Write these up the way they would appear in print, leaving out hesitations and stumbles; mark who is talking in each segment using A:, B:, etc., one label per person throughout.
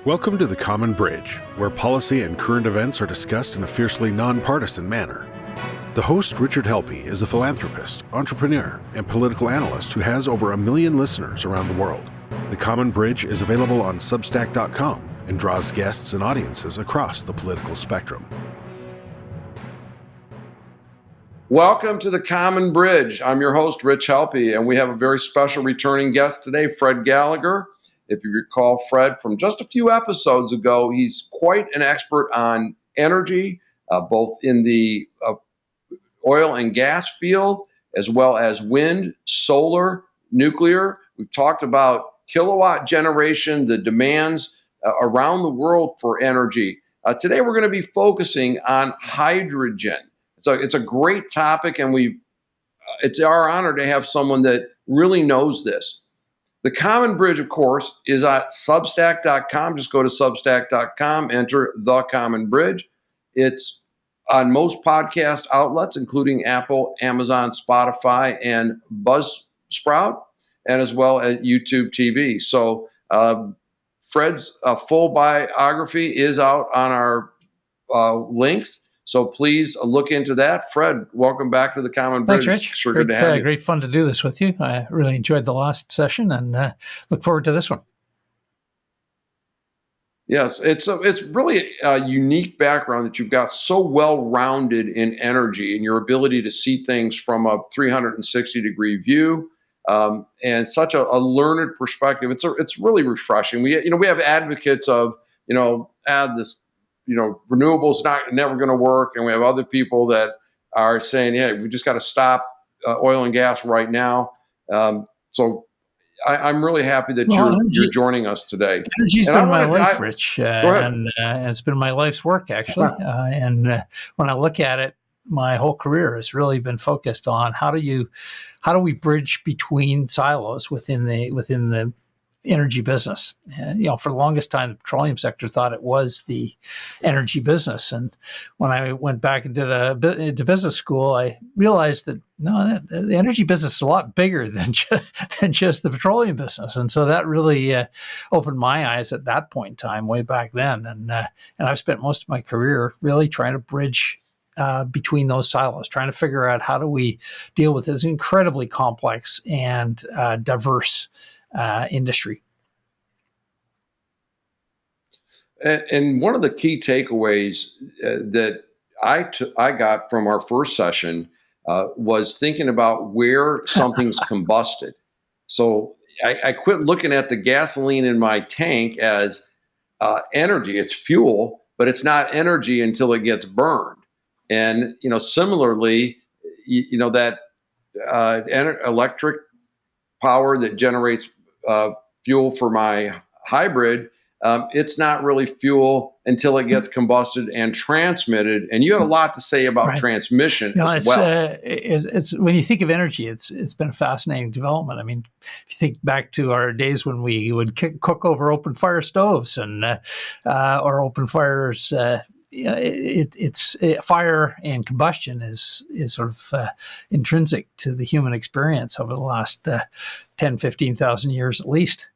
A: Welcome to the Common Bridge, where policy and current events are discussed in a fiercely non-partisan manner. The host, Richard Helppie, is a philanthropist, entrepreneur, and political analyst who has over 1 million listeners around the world. The Common Bridge is available on Substack.com and draws guests and audiences across the political spectrum.
B: Welcome to the Common Bridge. I'm your host, Rich Helppie, and we have a very special returning guest today, Fred Gallagher. If you recall Fred from just a few episodes ago, he's quite an expert on energy, both in the oil and gas field, as well as wind, solar, nuclear. We've talked about kilowatt generation, the demands around the world for energy. Today, we're going to be focusing on hydrogen. It's a great topic, and it's our honor to have someone that really knows this. The Common Bridge, of course, is at Substack.com. Just go to Substack.com, enter The Common Bridge. It's on most podcast outlets, including Apple, Amazon, Spotify, and Buzzsprout, and as well as YouTube TV. So Fred's full biography is out on our links. So please look into that. Fred, welcome back to the Common Bridge.
C: Thanks, Rich.
B: Sure good to have you.
C: Great fun to do this with you. I really enjoyed the last session and look forward to this one.
B: Yes, it's really a unique background that you've got, so well-rounded in energy and your ability to see things from a 360-degree view, and such a learned perspective. It's really refreshing. We have advocates of this. Renewables never going to work, and we have other people that are saying, "Hey, we just got to stop oil and gas right now." So I'm really happy that you're joining us today.
C: Energy's been my life, Rich, and it's been my life's work actually. And when I look at it, my whole career has really been focused on how do we bridge between silos within the energy business. For the longest time, the petroleum sector thought it was the energy business. And when I went back and did business school, I realized that the energy business is a lot bigger than just the petroleum business. And so that really opened my eyes at that point in time, way back then. And I've spent most of my career really trying to bridge between those silos, trying to figure out how do we deal with this incredibly complex and diverse industry.
B: And one of the key takeaways that I got from our first session was thinking about where something's combusted. So I quit looking at the gasoline in my tank as energy. It's fuel, but it's not energy until it gets burned. And similarly, that electric power that generates fuel for my hybrid, it's not really fuel until it gets combusted and transmitted. And you had a lot to say about transmission as well.
C: It's when you think of energy, it's been a fascinating development. I mean, if you think back to our days when we would cook over open fire stoves and or open fires. It's fire and combustion is sort of intrinsic to the human experience over the last 10, 15,000 years at least.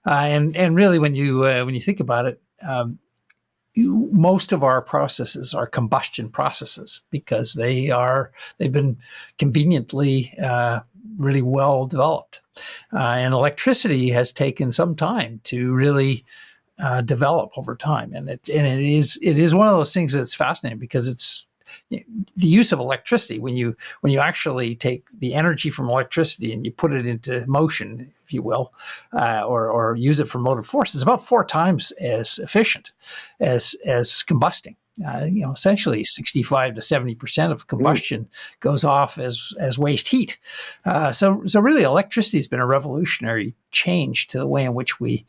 C: And really, when you think about it, most of our processes are combustion processes because they've been conveniently really well developed. And electricity has taken some time to really develop over time, and it is one of those things that's fascinating because it's the use of electricity. When you actually take the energy from electricity and you put it into motion, if you will, or use it for motive force, it's about 4 times as efficient as combusting. Essentially 65 to 70% of combustion goes off as waste heat. So really, electricity has been a revolutionary change to the way in which we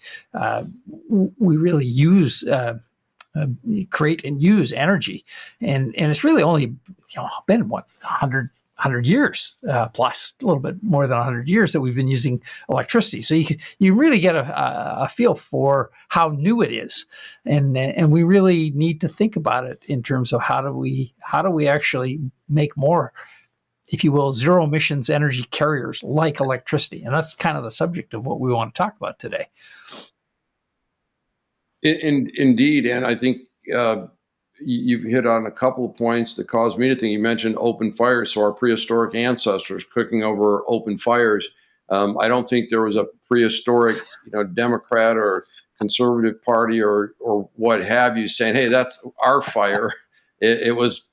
C: really use, create and use energy, and it's really only been 100 years plus, a little bit more than 100 years that we've been using electricity. So you really get a feel for how new it is, and we really need to think about it in terms of how do we actually make more, if you will, zero emissions energy carriers like electricity, and that's kind of the subject of what we want to talk about today.
B: Indeed, and I think you've hit on a couple of points that caused me to think. You mentioned open fires, so our prehistoric ancestors cooking over open fires. I don't think there was a prehistoric, Democrat or conservative party or what have you saying, "Hey, that's our fire." It was,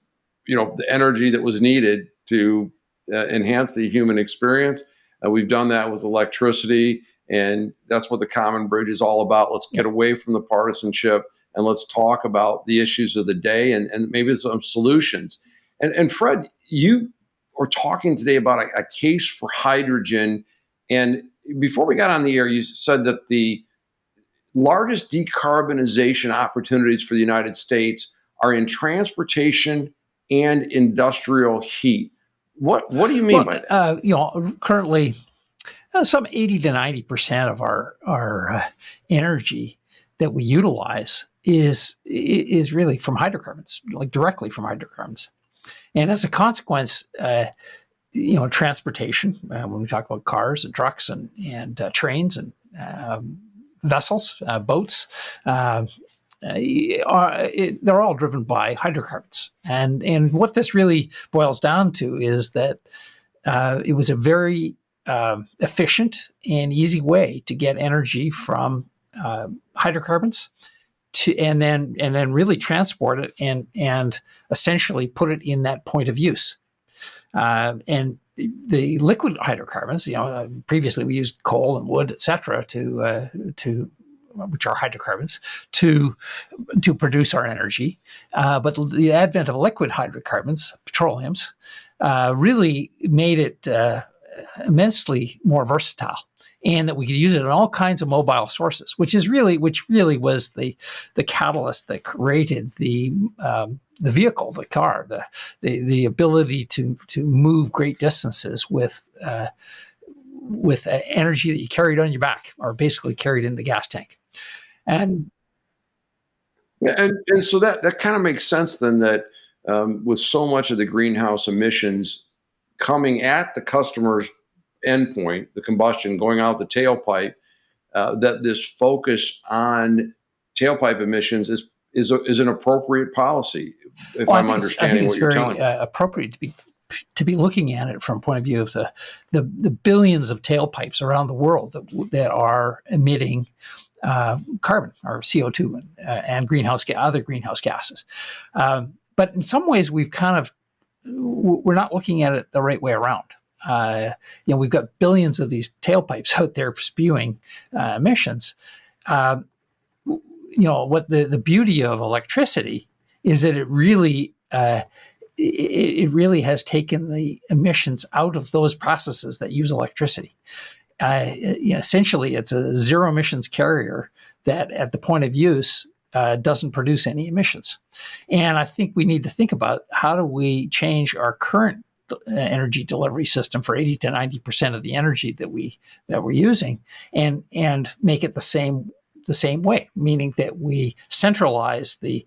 B: the energy that was needed to enhance the human experience. We've done that with electricity, and that's what the Common Bridge is all about. Let's get away from the partisanship and let's talk about the issues of the day and maybe some solutions. And Fred, you were talking today about a case for hydrogen. And before we got on the air, you said that the largest decarbonization opportunities for the United States are in transportation and industrial heat. What do you mean by that?
C: Currently, some 80 to 90% of our energy that we utilize is really from hydrocarbons, like directly from hydrocarbons. And as a consequence, transportation, when we talk about cars and trucks and trains and vessels, boats, they're all driven by hydrocarbons. And what this really boils down to is that it was a very efficient and easy way to get energy from hydrocarbons and then really transport it and essentially put it in that point of use. And the liquid hydrocarbons, previously we used coal and wood, et cetera, to which are hydrocarbons, to produce our energy. But the advent of liquid hydrocarbons, petroleums, really made it immensely more versatile, and that we could use it in all kinds of mobile sources, which really was the catalyst that created the vehicle, the car, the ability to move great distances with energy that you carried on your back, or basically carried in the gas tank. And
B: so that kind of makes sense then, that with so much of the greenhouse emissions coming at the customer's endpoint, the combustion going out the tailpipe, that this focus on tailpipe emissions is an appropriate policy, if I'm understanding what you're telling me.
C: I think it's very appropriate to be looking at it from a point of view of the billions of tailpipes around the world that are emitting carbon or CO2 and other greenhouse gases. But in some ways, we're not looking at it the right way around. We've got billions of these tailpipes out there spewing emissions. What the beauty of electricity is that it really has taken the emissions out of those processes that use electricity. Essentially, it's a zero emissions carrier that at the point of use doesn't produce any emissions. And I think we need to think about, how do we change our current energy delivery system for 80 to 90% of the energy that we're using, and make it the same way, meaning that we centralize the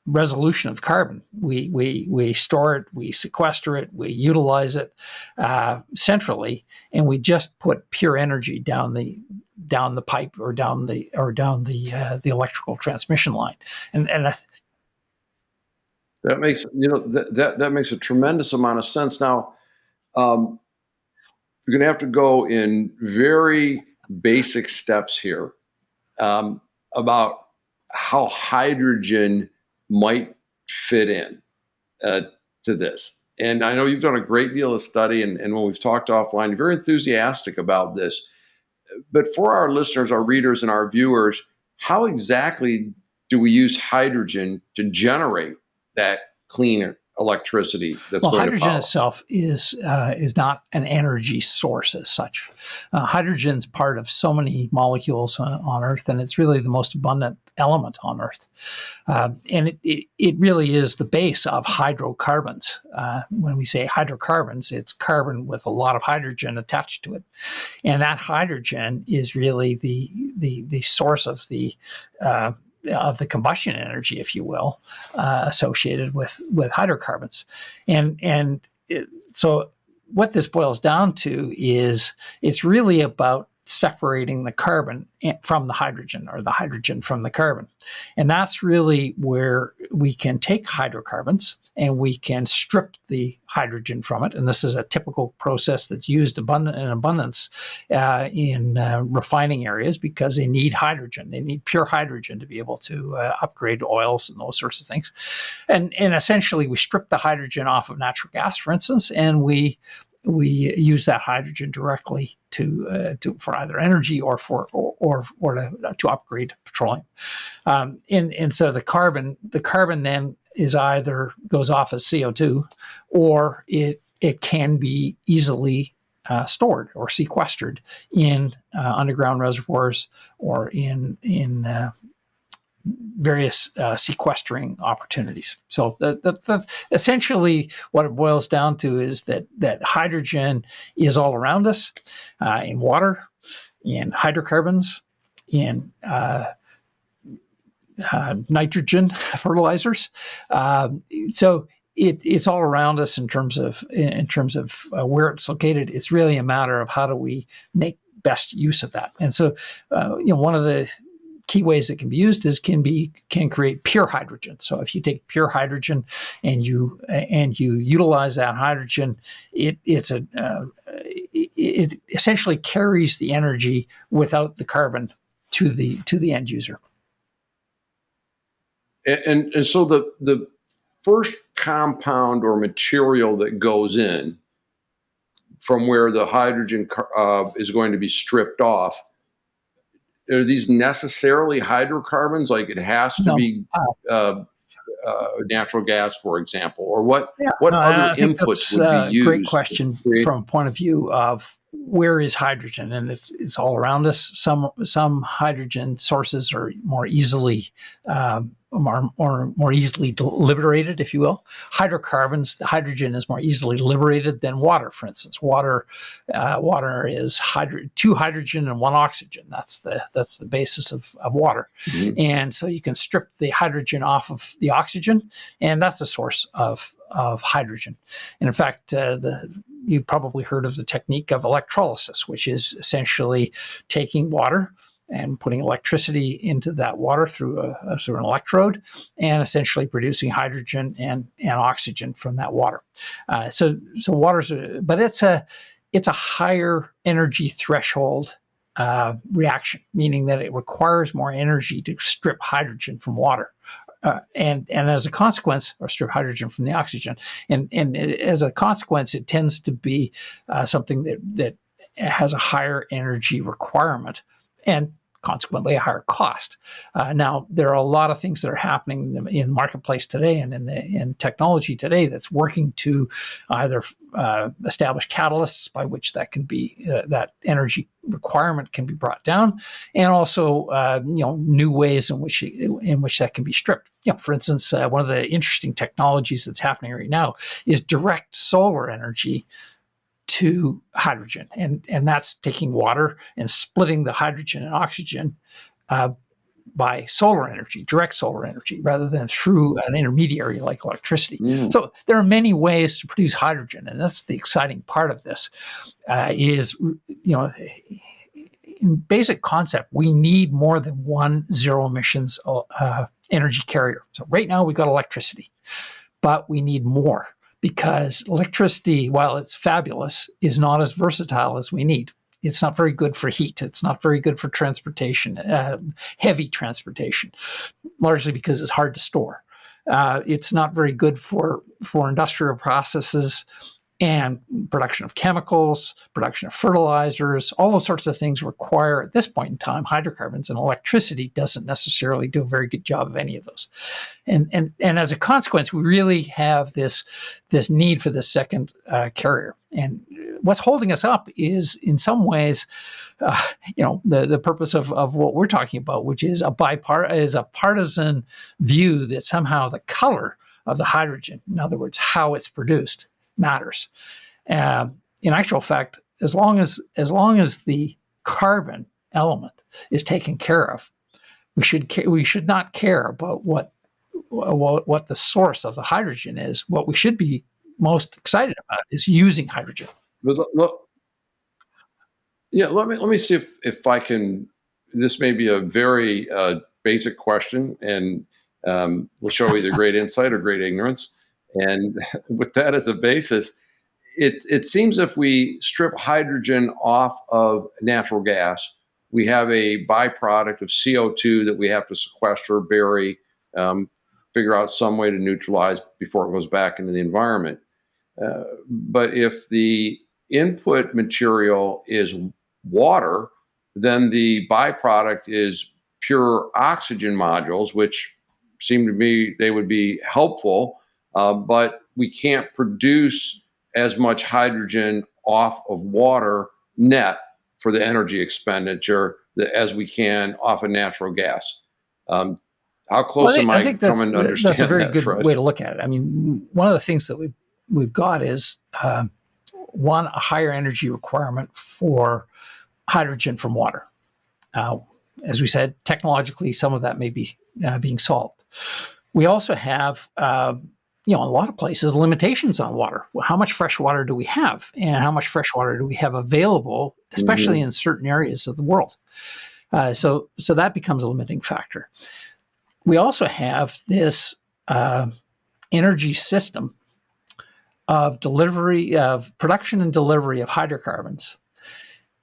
C: resolution of carbon. We store it, we sequester it, we utilize it centrally, and we just put pure energy down the pipe or down the electrical transmission line. And
B: that makes that makes a tremendous amount of sense. Now, you're going to have to go in very basic steps here about how hydrogen might fit in to this. And I know you've done a great deal of study, and when we've talked offline, you're very enthusiastic about this. But for our listeners, our readers, and our viewers, how exactly do we use hydrogen to generate that clean electricity that's going to power?
C: Hydrogen itself is not an energy source as such. Hydrogen's part of so many molecules on Earth, and it's really the most abundant element on Earth. And it really is the base of hydrocarbons. When we say hydrocarbons, it's carbon with a lot of hydrogen attached to it. And that hydrogen is really the source of the combustion energy, if you will, associated with hydrocarbons. So what this boils down to is it's really about separating the carbon from the hydrogen, or the hydrogen from the carbon. And that's really where we can take hydrocarbons and we can strip the hydrogen from it. And this is a typical process that's used in abundance in refining areas, because they need hydrogen. They need pure hydrogen to be able to upgrade oils and those sorts of things. And essentially, we strip the hydrogen off of natural gas, for instance, and we use that hydrogen directly to for either energy or to upgrade petroleum. And so the carbon then is either goes off as CO2, or it can be easily stored or sequestered in underground reservoirs, or in various sequestering opportunities. So that's essentially what it boils down to, is that hydrogen is all around us, in water, in hydrocarbons, in nitrogen fertilizers. So it's all around us in terms of where it's located. It's really a matter of how do we make best use of that. And so one of the key ways it can be used can create pure hydrogen. So if you take pure hydrogen and you utilize that hydrogen, it essentially carries the energy without the carbon to the end user.
B: And so the first compound or material that goes in from where the hydrogen is going to be stripped off, are these necessarily hydrocarbons? Like it has to be natural gas, for example, or what other inputs would be used?
C: Great question from a point of view of where is hydrogen, and it's all around us. Some hydrogen sources are more easily more easily liberated, if you will. Hydrocarbons, the hydrogen is more easily liberated than water, for instance. Water is two hydrogen and one oxygen. That's the basis of water. Mm-hmm. And so you can strip the hydrogen off of the oxygen, and that's a source of hydrogen. And in fact, you've probably heard of the technique of electrolysis, which is essentially taking water and putting electricity into that water through an electrode, and essentially producing hydrogen and oxygen from that water. So water's, but it's a higher energy threshold reaction, meaning that it requires more energy to strip hydrogen from water. And as a consequence, or strip hydrogen from the oxygen, and as a consequence, it tends to be something that has a higher energy requirement, and consequently a higher cost. Now, there are a lot of things that are happening in the marketplace today and in technology today that's working to either establish catalysts by which that can be that energy requirement can be brought down, and also new ways in which that can be stripped. For instance, one of the interesting technologies that's happening right now is direct solar energy to hydrogen, and that's taking water and splitting the hydrogen and oxygen by solar energy, direct solar energy, rather than through an intermediary like electricity. Mm. So there are many ways to produce hydrogen, and that's the exciting part of this. In basic concept, we need more than one zero emissions energy carrier. So right now we've got electricity, but we need more, because electricity, while it's fabulous, is not as versatile as we need. It's not very good for heat. It's not very good for transportation, heavy transportation, largely because it's hard to store. It's not very good for industrial processes and production of chemicals, production of fertilizers. All those sorts of things require, at this point in time, hydrocarbons, and electricity doesn't necessarily do a very good job of any of those. And as a consequence, we really have this need for this second carrier. And what's holding us up is, in some ways, the purpose of what we're talking about, which is a partisan view that somehow the color of the hydrogen, in other words, how it's produced, matters. In actual fact, as long as the carbon element is taken care of, we should not care about what the source of the hydrogen is. What we should be most excited about is using hydrogen.
B: Look, Yeah, let me see if I can. This may be a very basic question, and will show either great insight or great ignorance. And with that as a basis, it seems if we strip hydrogen off of natural gas, we have a byproduct of CO2 that we have to sequester, bury, um, figure out some way to neutralize before it goes back into the environment. But if the input material is water, then the byproduct is pure oxygen modules, which seem to me they would be helpful, but we can't produce as much hydrogen off of water net for the energy expenditure as we can off of natural gas. Um, how close am
C: I
B: I
C: think
B: coming to
C: that's a
B: understand
C: very
B: that,
C: good
B: Fred?
C: way to look at it. I mean, one of the things that we've got is one, a higher energy requirement for hydrogen from water. Uh, as we said, technologically, some of that may be being solved. We also have, in a lot of places, limitations on water. Well, how much fresh water do we have, and how much fresh water do we have available, especially
B: Mm-hmm.
C: in certain areas of the world? So that becomes a limiting factor. We also have this energy system of delivery, of production and delivery of hydrocarbons,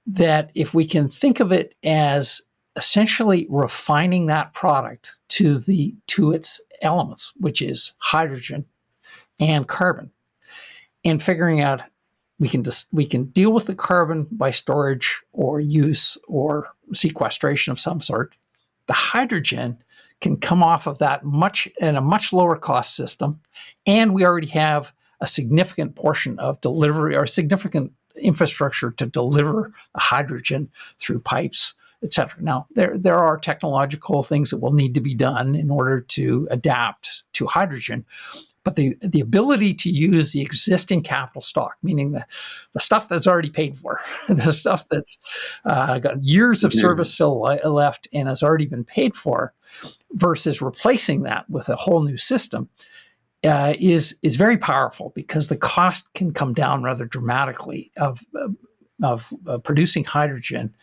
C: that if we can think of it as essentially refining that product to its elements, which is hydrogen and carbon, and figuring out we can deal with the carbon by storage or use or sequestration of some sort. The hydrogen can come off of that in a much lower cost system, and we already have a significant portion of delivery or significant infrastructure to deliver the hydrogen through pipes, et cetera. Now, there are technological things that will need to be done in order to adapt to hydrogen, but the ability to use the existing capital stock, meaning the stuff that's already paid for, the stuff that's got years of service still left and has already been paid for, versus replacing that with a whole new system, is very powerful, because the cost can come down rather dramatically of producing hydrogen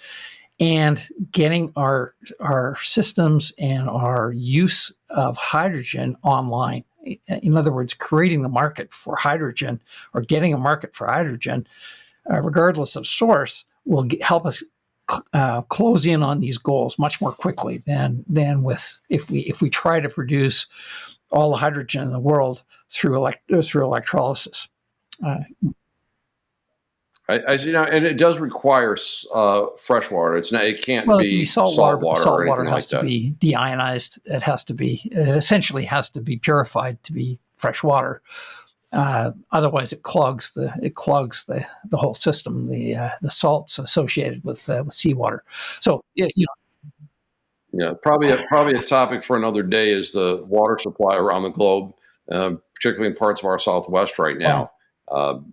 C: and getting our systems and our use of hydrogen online. In other words, creating the market for hydrogen, or getting a market for hydrogen, regardless of source, will help us close in on these goals much more quickly than with if we try to produce all the hydrogen in the world through electrolysis.
B: I see now, and it does require fresh water. It can't
C: Well, it can be
B: be
C: salt water,
B: salt
C: but the
B: water
C: salt
B: or
C: water
B: anything
C: has
B: like
C: to
B: that.
C: be deionized. It essentially has to be purified to be fresh water. Otherwise, it clogs the whole system. The salts associated with seawater. So
B: Yeah, probably a topic for another day is the water supply around the globe, particularly in parts of our Southwest right
C: well,
B: now.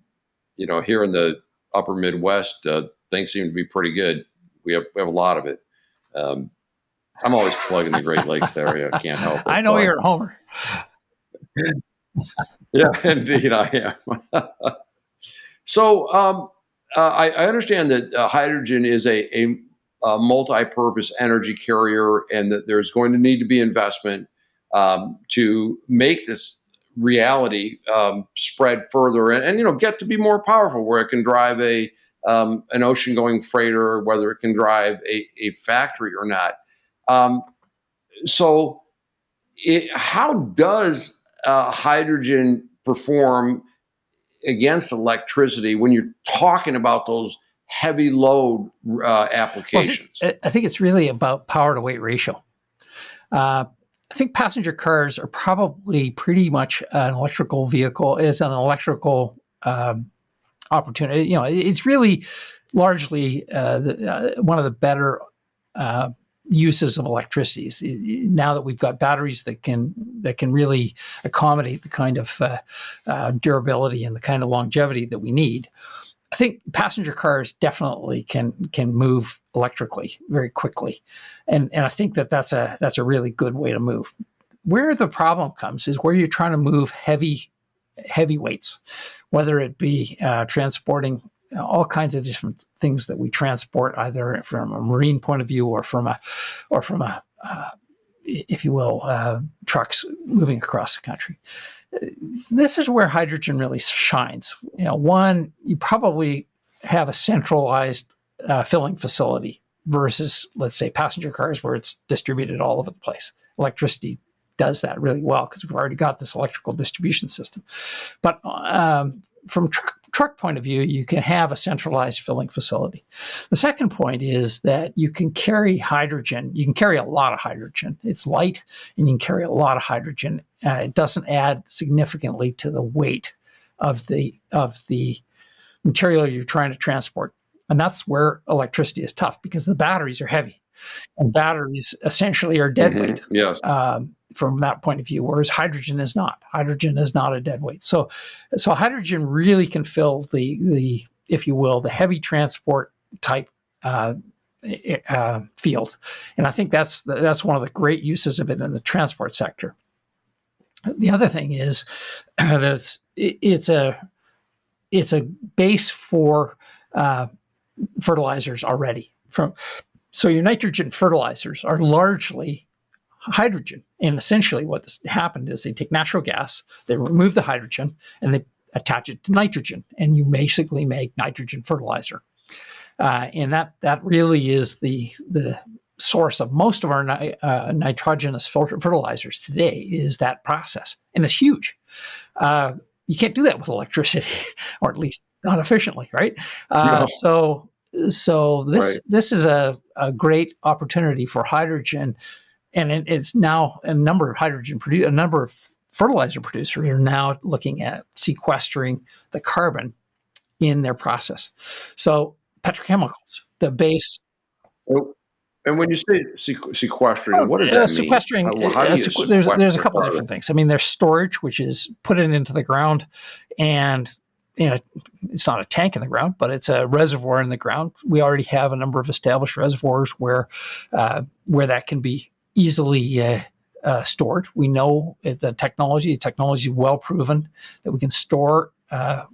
B: Here in the upper Midwest, things seem to be pretty good. We have a lot of it. Um, I'm always plugging the Great Lakes area. I can't help it,
C: I know
B: but
C: you're a homer.
B: yeah, indeed I am. So I understand that hydrogen is a multi-purpose energy carrier, and that there's going to need to be investment to make this reality spread further, and get to be more powerful, where it can drive an ocean-going freighter, whether it can drive a factory or not. Um, so, how does hydrogen perform against electricity when you're talking about those heavy load
C: Well,
B: applications?
C: I think it's really about power to weight ratio. I think passenger cars are probably pretty much an electrical vehicle is an electrical opportunity. It's really largely one of the better uses of electricity. Now that we've got batteries that can really accommodate the kind of durability and the kind of longevity that we need, I think passenger cars definitely can move electrically very quickly, and I think that's a really good way to move. Where the problem comes is where you're trying to move heavy weights, whether it be transporting all kinds of different things that we transport, either from a marine point of view or from a if you will, trucks moving across the country. This is where hydrogen really shines. One, you probably have a centralized filling facility versus, let's say, passenger cars where it's distributed all over the place. Electricity does that really well because we've already got this electrical distribution system. But from truck point of view, you can have a centralized filling facility. The second point is that you can carry hydrogen. You can carry a lot of hydrogen. It's light, and you can carry a lot of hydrogen. It doesn't add significantly to the weight of the material you're trying to transport. And that's where electricity is tough, because the batteries are heavy, and batteries essentially are dead weight.
B: Yes.
C: From that point of view, whereas hydrogen is not. Hydrogen is not a dead weight. So hydrogen really can fill the if you will, the heavy transport type field, and I think that's one of the great uses of it in the transport sector. The other thing is that it's a base for fertilizers already. So your nitrogen fertilizers are largely hydrogen. And essentially what's happened is they take natural gas, they remove the hydrogen, and they attach it to nitrogen, and you basically make nitrogen fertilizer. And that really is the source of most of our nitrogenous fertilizers today, is that process. And it's huge. You can't do that with electricity, or at least not efficiently, right?
B: No.
C: So this is a great opportunity for hydrogen. And it's now a number of fertilizer producers are now looking at sequestering the carbon in their process. So petrochemicals, the base.
B: And when you say sequestering, what does that mean?
C: Sequestering,
B: How do you sequester
C: there's a couple of
B: carbon?
C: different things. I mean, there's storage, which is put it into the ground, and it's not a tank in the ground, but it's a reservoir in the ground. We already have a number of established reservoirs where that can be easily stored. We know the technology is well proven that we can store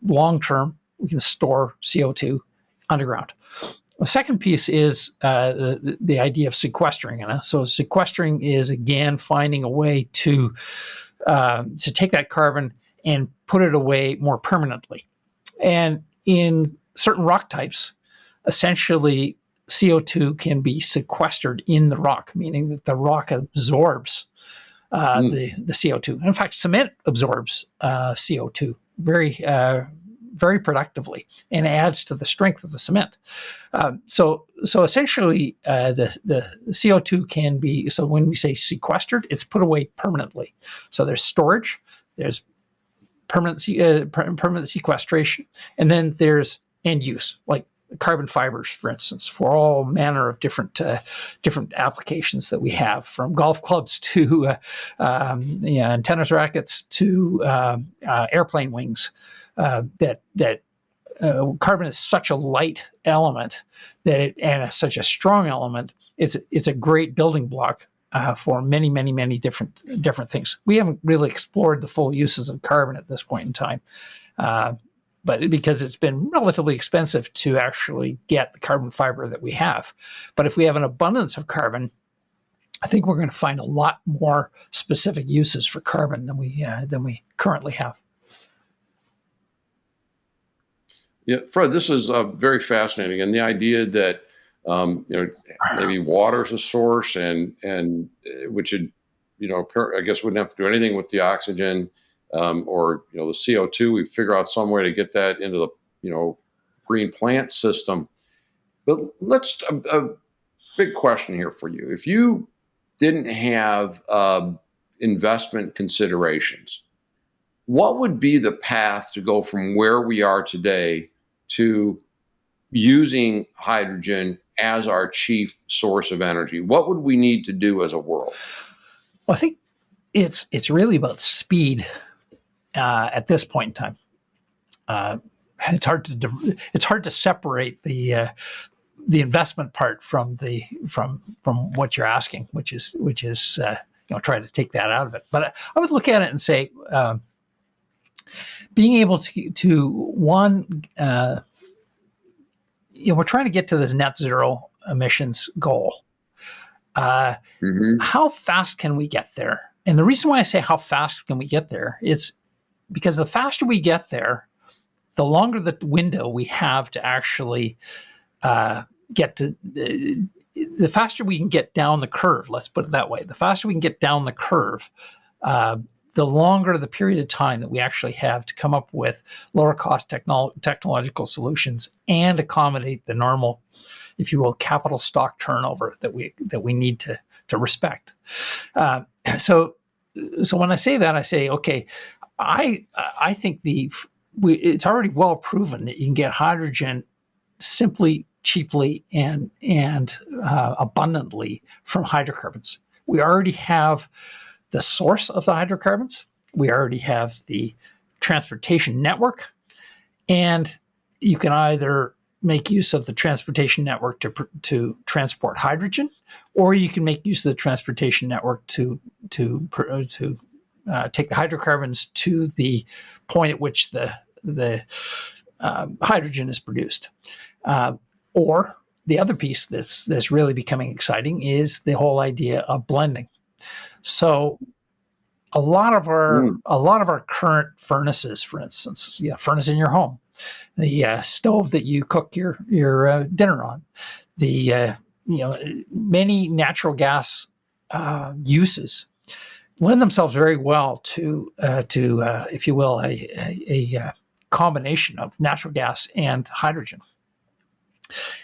C: long term. We can store CO2 underground. The second piece is the idea of sequestering. So sequestering is, again, finding a way to take that carbon and put it away more permanently. And in certain rock types, essentially CO2 can be sequestered in the rock, meaning that the rock absorbs the CO2. In fact, cement absorbs CO2 very productively and adds to the strength of the cement. So essentially, the CO2 can be, so when we say sequestered, it's put away permanently. So there's storage, there's permanent sequestration, and then there's end use, like carbon fibers, for instance, for all manner of different applications that we have, from golf clubs to tennis rackets to airplane wings. That carbon is such a light element and such a strong element. It's a great building block for many different things. We haven't really explored the full uses of carbon at this point in time, but because it's been relatively expensive to actually get the carbon fiber that we have. But if we have an abundance of carbon, I think we're going to find a lot more specific uses for carbon than we currently have.
B: Yeah, Fred, this is very fascinating, and the idea that maybe water is a source, and which would, I guess wouldn't have to do anything with the oxygen or the CO2. We figure out some way to get that into the green plant system. But let's a big question here for you: if you didn't have investment considerations, what would be the path to go from where we are today to using hydrogen as our chief source of energy? What would we need to do as a world?
C: Well, I think it's really about speed at this point in time. It's hard to separate the investment part from what you're asking, which is try to take that out of it. But I would look at it and say, being able to we're trying to get to this net zero emissions goal.
B: Hmm.
C: How fast can we get there? And the reason why I say how fast can we get there, it's because the faster we get there, the longer the window we have to actually get to, the faster we can get down the curve. Let's put it that way. The faster we can get down the curve, the longer the period of time that we actually have to come up with lower cost technological solutions and accommodate the normal, if you will, capital stock turnover that we need to respect. So when I say that, I say, okay, I think it's already well proven that you can get hydrogen simply, cheaply, and abundantly from hydrocarbons. We already have the source of the hydrocarbons. We already have the transportation network, and you can either make use of the transportation network to transport hydrogen, or you can make use of the transportation network to take the hydrocarbons to the point at which the hydrogen is produced. Or the other piece that's really becoming exciting is the whole idea of blending. So a lot of our current furnaces, for instance, furnace in your home, the stove that you cook your dinner on, the many natural gas uses lend themselves very well to if you will, a combination of natural gas and hydrogen.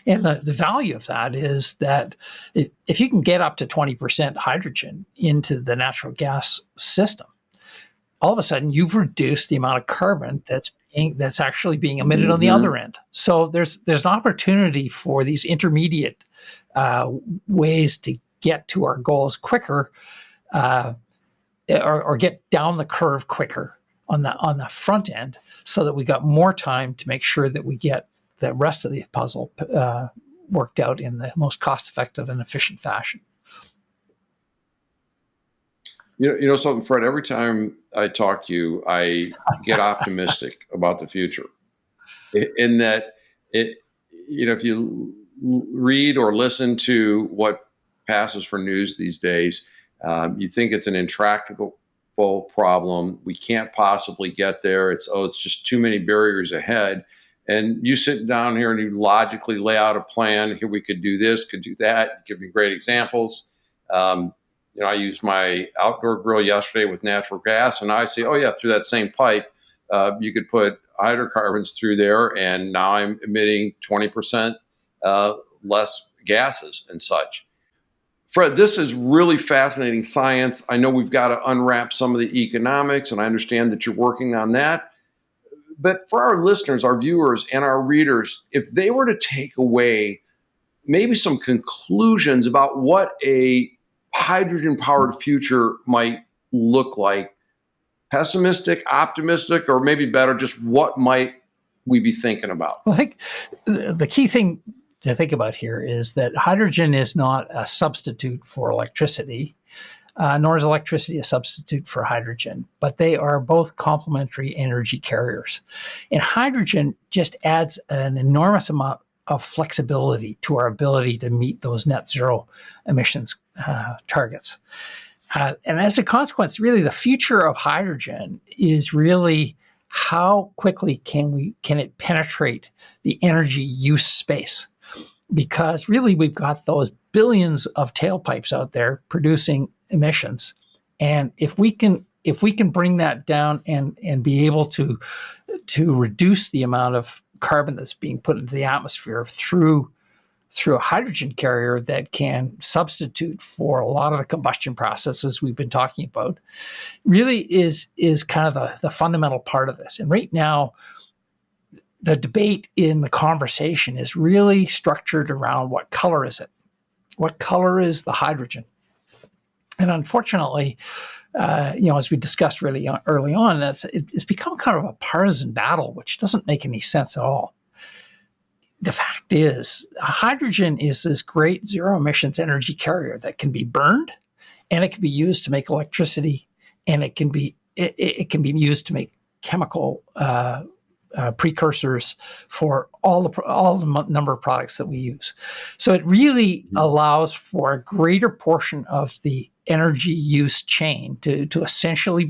C: And the value of that is that if you can get up to 20% hydrogen into the natural gas system, all of a sudden you've reduced the amount of carbon that's actually being emitted on the other end. So there's an opportunity for these intermediate ways to get to our goals quicker, or get down the curve quicker on the front end, so that we got more time to make sure that we get the rest of the puzzle worked out in the most cost-effective and efficient fashion.
B: You know something, Fred, every time I talk to you, I get optimistic about the future. In that, if you read or listen to what passes for news these days, you think it's an intractable problem. We can't possibly get there. It's just too many barriers ahead. And you sit down here and you logically lay out a plan. Here we could do this, could do that. Give me great examples. I used my outdoor grill yesterday with natural gas, and I say, oh yeah, through that same pipe, you could put hydrocarbons through there, and now I'm emitting 20% less gases and such. Fred, this is really fascinating science. I know we've got to unwrap some of the economics, and I understand that you're working on that. But for our listeners, our viewers, and our readers, if they were to take away maybe some conclusions about what a hydrogen-powered future might look like, pessimistic, optimistic, or maybe better, just what might we be thinking about?
C: Well, I think the key thing to think about here is that hydrogen is not a substitute for electricity, nor is electricity a substitute for hydrogen, but they are both complementary energy carriers. And hydrogen just adds an enormous amount of flexibility to our ability to meet those net zero emissions targets. And as a consequence, really the future of hydrogen is really how quickly can it penetrate the energy use space? Because really we've got those billions of tailpipes out there producing emissions. And if we can bring that down and be able to reduce the amount of carbon that's being put into the atmosphere through a hydrogen carrier that can substitute for a lot of the combustion processes we've been talking about, really is kind of the fundamental part of this. And right now, the debate in the conversation is really structured around what color is it? What color is the hydrogen? And unfortunately, as we discussed really early on, it's become kind of a partisan battle, which doesn't make any sense at all. The fact is, hydrogen is this great zero emissions energy carrier that can be burned, and it can be used to make electricity, and it can be used to make chemical precursors for all the number of products that we use. So it really allows for a greater portion of the energy use chain to essentially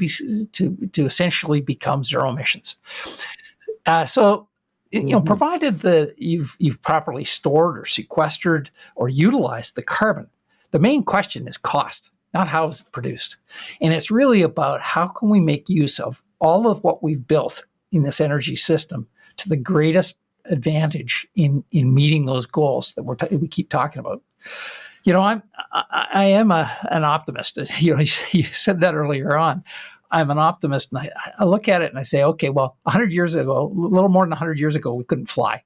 C: become zero emissions. Provided that you've properly stored or sequestered or utilized the carbon, the main question is cost, not how it's produced. And it's really about how can we make use of all of what we've built in this energy system to the greatest advantage in meeting those goals that we keep talking about. I am an optimist. You said that earlier on. I'm an optimist, and I look at it and I say, okay, well, 100 years ago, a little more than 100 years ago, we couldn't fly.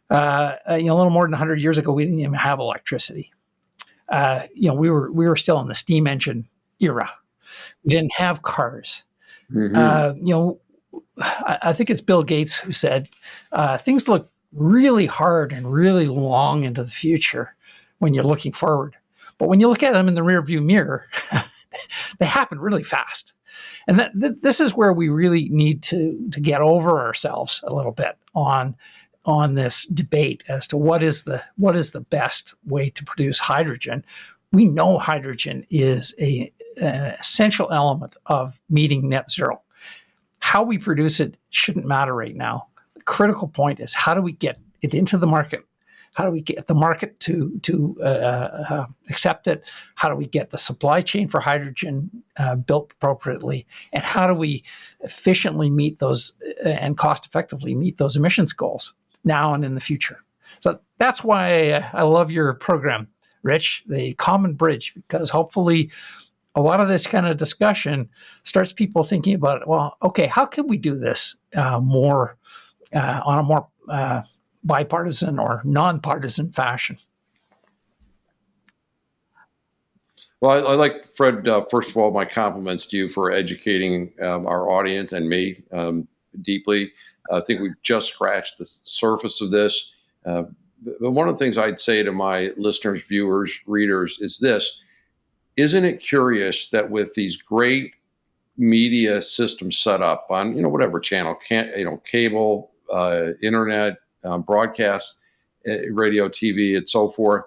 C: A little more than 100 years ago, we didn't even have electricity. We were still in the steam engine era. We didn't have cars. Mm-hmm. I think it's Bill Gates who said things look really hard and really long into the future when you're looking forward. But when you look at them in the rearview mirror, they happen really fast. And this is where we really need to get over ourselves a little bit on this debate as to what is the best way to produce hydrogen. We know hydrogen is an essential element of meeting net zero. How we produce it shouldn't matter right now. The critical point is how do we get it into the market? How do we get the market to accept it? How do we get the supply chain for hydrogen built appropriately? And how do we efficiently meet those and cost effectively meet those emissions goals now and in the future? So that's why I love your program, Rich, the Common Bridge, because hopefully a lot of this kind of discussion starts people thinking about, well, okay, how can we do this more on a more bipartisan or non-partisan fashion?
B: Well, I like, Fred, first of all, my compliments to you for educating our audience and me deeply. I think we've just scratched the surface of this. But one of the things I'd say to my listeners, viewers, readers is this. Isn't it curious that with these great media systems set up on, whatever channel, cable, internet, broadcast, radio, TV, and so forth,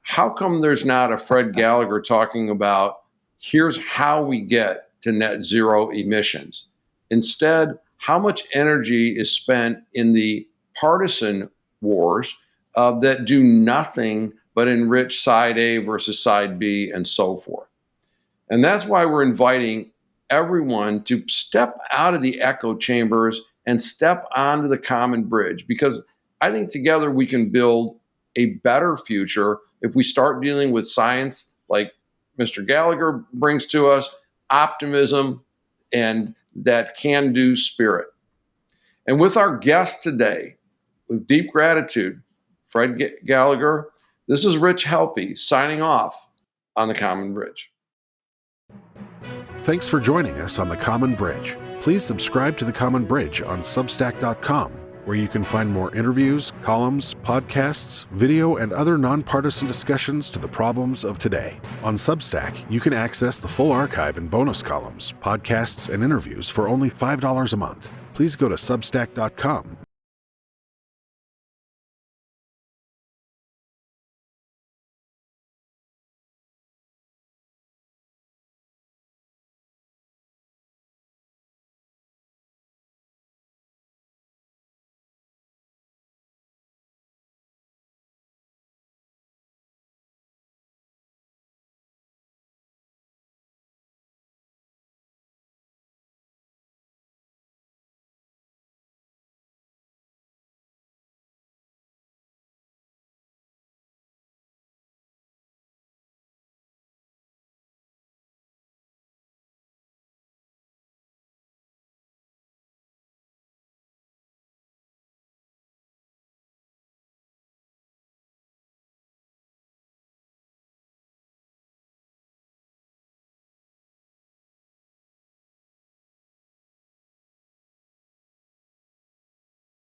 B: how come there's not a Fred Gallagher talking about here's how we get to net zero emissions? Instead, how much energy is spent in the partisan wars that do nothing but enrich side A versus side B and so forth. And that's why we're inviting everyone to step out of the echo chambers and step onto the common bridge, because I think together we can build a better future if we start dealing with science like Mr. Gallagher brings to us, optimism, and that can-do spirit. And with our guest today, with deep gratitude, Fred Gallagher, this is Rich Helppie signing off on the Common Bridge.
A: Thanks for joining us on the Common Bridge. Please subscribe to the Common Bridge on Substack.com, where you can find more interviews, columns, podcasts, video, and other nonpartisan discussions to the problems of today. On Substack, you can access the full archive and bonus columns, podcasts, and interviews for only $5 a month. Please go to Substack.com